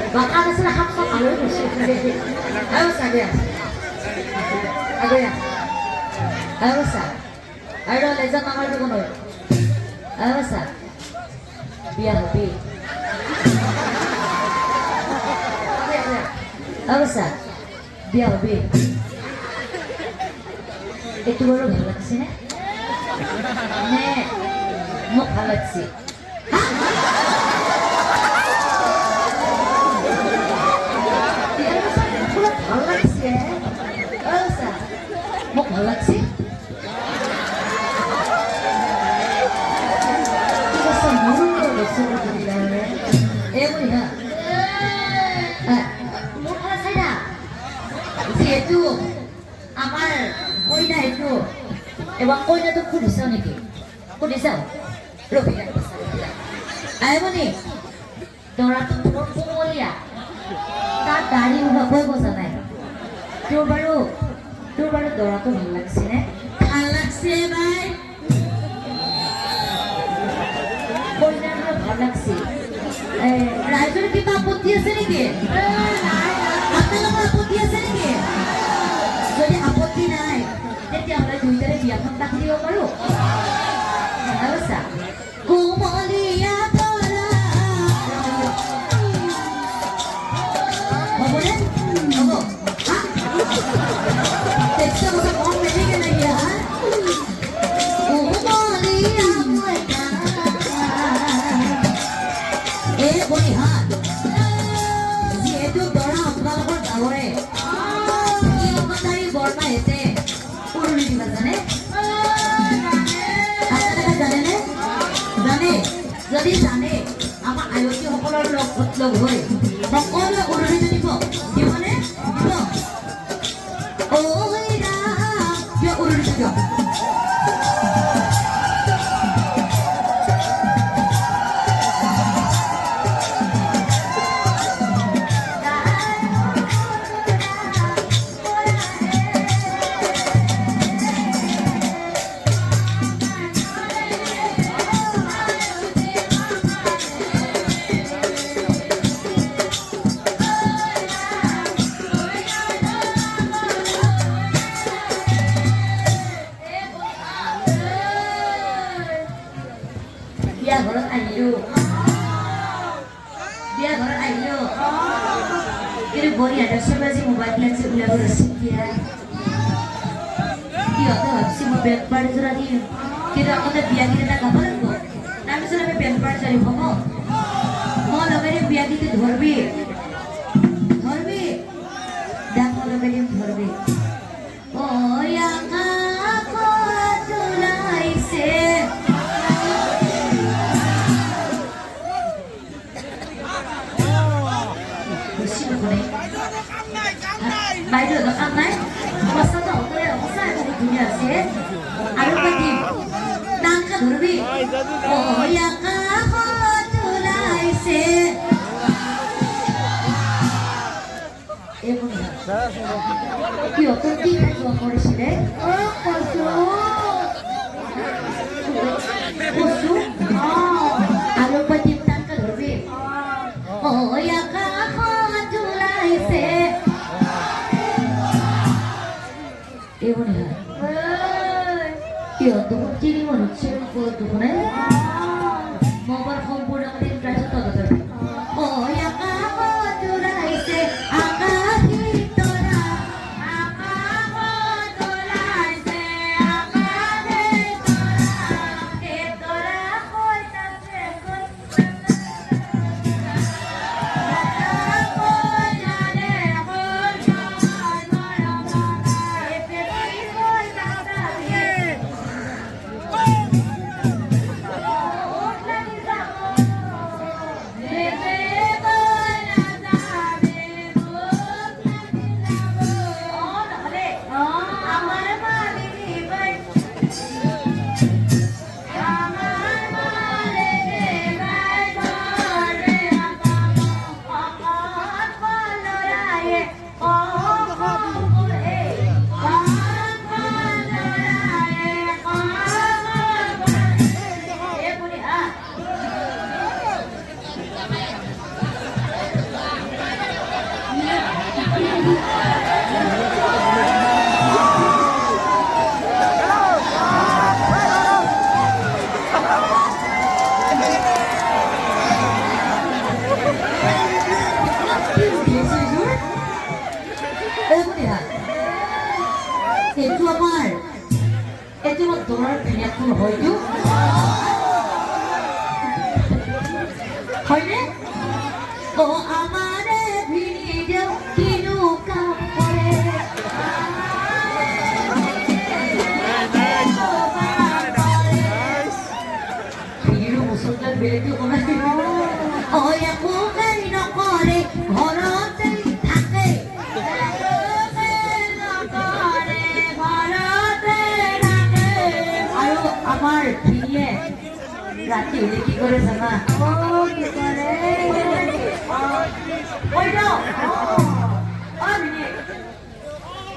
Baka na sila hapsa kalau bersih. Ayo saja. Ayo ya. Ayo sa. Ayo leza mamar tu kono. Ayo sa. Biar lebih. Ayo sa. Biar lebih. Itu baru balak sih ne? Ne, mau balak sih. Mau balak sih? Kita semua udah suruh jadi gawe. Boleh nggak? Mau balak saya? Itu, amal, koinnya itu. Bang koinnya tuh kudu sah nih, kudu sah. Lo bilang pasal kita. Ayo nih, dorang tuh mulia. Tak dari udah bagus sana. Tuh baru dorang tuh balak sih ne? Balak sih bay. Koinnya tuh balak sih. Rajon kita putih sih nih. Apa lo putih sih nih? Jadi apoti naik. Jadi আমরা দুইটারে বিয়া করতে দিব পারো আচ্ছা কোমলিয়া তোরা বলে ওগো দেখছো তো কোন মেয়ে কে লাগিয়া কোমলিয়া মোটা বলি হ্যাঁ যেহেতু তোরা আপনাদের গাঁৱে কি কথাই বর্মা এতে জানে আপনারা জানে না জানে যদি জানে আমার আয়তী সকলের লগ হয়ে সকলে উড়ি দিব দিবনে দিব ও হইরা যে উড়ি দিব Dia orang ayu. Ini bori ada siapa sih mobile plan sih udah bersih dia. Dia tuh habis mau bemper surat dia. Kita udah biar kita tak kabar kok. Nanti sudah bemper cari pomo. Mau lagi biar kita dhorbi. Dah mau lagi dhorbi. Oh yang aku tulai se. Bài được ăn đấy, mà sao tổ tôi là có sai của mình nhờ thế? Alo cái gì? Đang cắt đồ đi. Ôi ya cá ho tu lai se. Em không hiểu. Kiểu tôi tin là vừa có đấy đấy. Con số. Alo cái gì đang cắt đồ đi. Ôi ya cá ho tu lai se. Ibunya, iya tuh ciri manusia kuat tuh kan? Mau berkumpul dengan tim kerja atau tak? Oh ya kamu turai se, akak hitora, akak turai se, akak hitora koi tak sekut. হয়তো তোমার পিনাকুল হয়তো হয়নে ও আমারে ভিড়ে কিনু কাপড়ে ভিড়ো মুসলমান বেলেতে কোনা ওই কোকাই নকরে ঘরতে থাকে আৰু আমাৰ ভিনিয়ে ৰাতি হলে কি কৰে জানা কি কৰে oi do oh ভিনি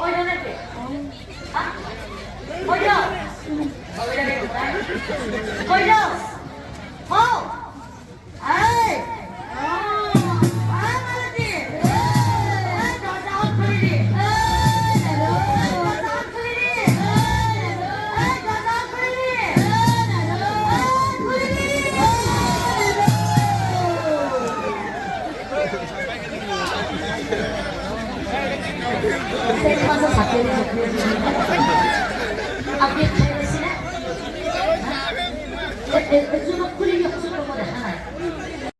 oi do নাকি oi do oi do oi do oh hey আপনি খাইছেন না এর জন্য খুলে